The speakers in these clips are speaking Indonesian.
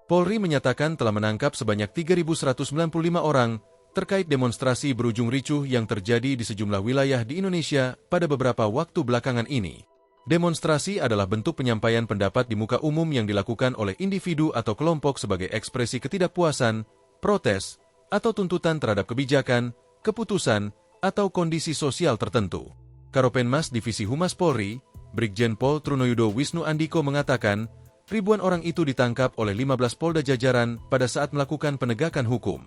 Polri menyatakan telah menangkap sebanyak 3.195 orang terkait demonstrasi berujung ricuh yang terjadi di sejumlah wilayah di Indonesia pada beberapa waktu belakangan ini. Demonstrasi adalah bentuk penyampaian pendapat di muka umum yang dilakukan oleh individu atau kelompok sebagai ekspresi ketidakpuasan, protes, atau tuntutan terhadap kebijakan, keputusan, atau kondisi sosial tertentu. Karopenmas Divisi Humas Polri, Brigjen Pol Trunoyudo Wisnu Andiko mengatakan, ribuan orang itu ditangkap oleh 15 Polda jajaran pada saat melakukan penegakan hukum.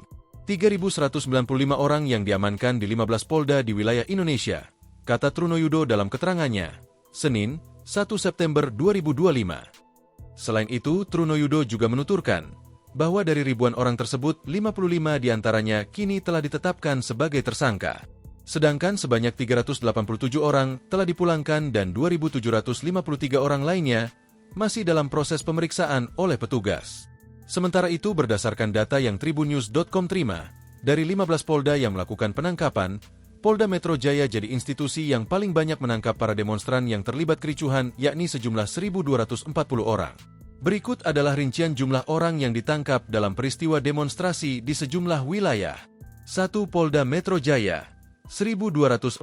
3.195 orang yang diamankan di 15 Polda di wilayah Indonesia, kata Trunoyudo dalam keterangannya, Senin, 1 September 2025. Selain itu, Trunoyudo juga menuturkan bahwa dari ribuan orang tersebut, 55 diantaranya kini telah ditetapkan sebagai tersangka. Sedangkan sebanyak 387 orang telah dipulangkan dan 2.753 orang lainnya masih dalam proses pemeriksaan oleh petugas. Sementara itu berdasarkan data yang tribunnews.com terima, dari 15 Polda yang melakukan penangkapan, Polda Metro Jaya jadi institusi yang paling banyak menangkap para demonstran yang terlibat kericuhan yakni sejumlah 1.240 orang. Berikut adalah rincian jumlah orang yang ditangkap dalam peristiwa demonstrasi di sejumlah wilayah. 1. Polda Metro Jaya, 1.240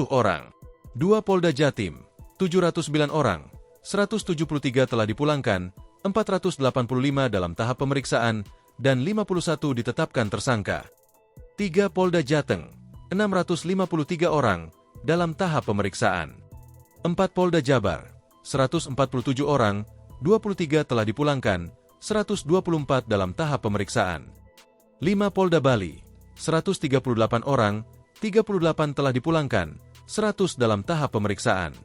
orang. 2. Polda Jatim, 709 orang. 173 telah dipulangkan, 485 dalam tahap pemeriksaan, dan 51 ditetapkan tersangka. 3. Polda Jateng, 653 orang, dalam tahap pemeriksaan. 4. Polda Jabar, 147 orang, 23 telah dipulangkan, 124 dalam tahap pemeriksaan. 5. Polda Bali, 138 orang, 38 telah dipulangkan, 100 dalam tahap pemeriksaan.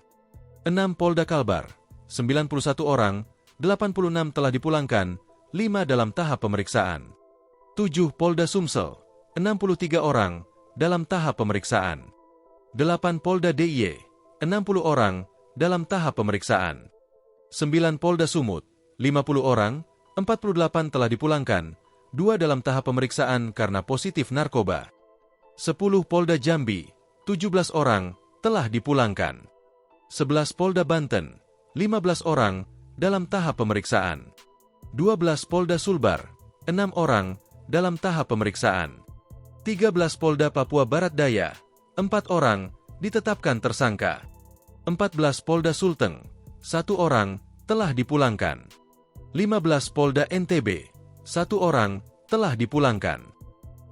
6. Polda Kalbar, 91 orang, 86 telah dipulangkan, 5 dalam tahap pemeriksaan. 7. Polda Sumsel, 63 orang, dalam tahap pemeriksaan. 8. Polda DIY, 60 orang, dalam tahap pemeriksaan. 9. Polda Sumut, 50 orang, 48 telah dipulangkan, 2 dalam tahap pemeriksaan karena positif narkoba. 10. Polda Jambi, 17 orang, telah dipulangkan. 11. Polda Banten, 15 orang, dalam tahap pemeriksaan. 12. Polda Sulbar, 6 orang, dalam tahap pemeriksaan. 13. Polda Papua Barat Daya, 4 orang, ditetapkan tersangka. 14. Polda Sulteng, 1 orang, telah dipulangkan. 15. Polda NTB, 1 orang, telah dipulangkan.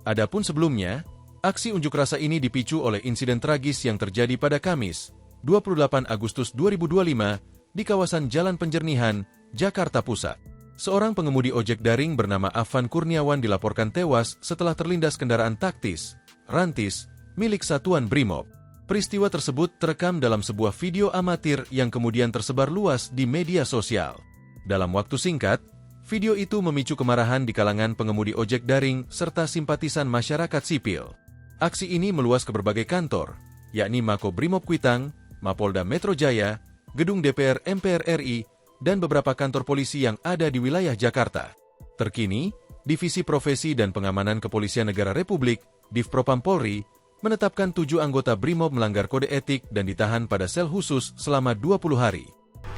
Adapun sebelumnya, aksi unjuk rasa ini dipicu oleh insiden tragis yang terjadi pada Kamis, 28 Agustus 2025, di kawasan Jalan Penjernihan, Jakarta Pusat. Seorang pengemudi ojek daring bernama Afan Kurniawan dilaporkan tewas setelah terlindas kendaraan taktis, rantis, milik Satuan Brimob. Peristiwa tersebut terekam dalam sebuah video amatir yang kemudian tersebar luas di media sosial. Dalam waktu singkat, video itu memicu kemarahan di kalangan pengemudi ojek daring serta simpatisan masyarakat sipil. Aksi ini meluas ke berbagai kantor, yakni Mako Brimob Kuitang, Mapolda Metro Jaya, Gedung DPR MPR RI, dan beberapa kantor polisi yang ada di wilayah Jakarta. Terkini, Divisi Profesi dan Pengamanan Kepolisian Negara Republik, Divpropam Polri, menetapkan 7 anggota Brimob melanggar kode etik dan ditahan pada sel khusus selama 20 hari.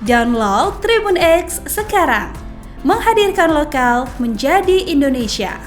Download Tribun X sekarang, menghadirkan lokal menjadi Indonesia.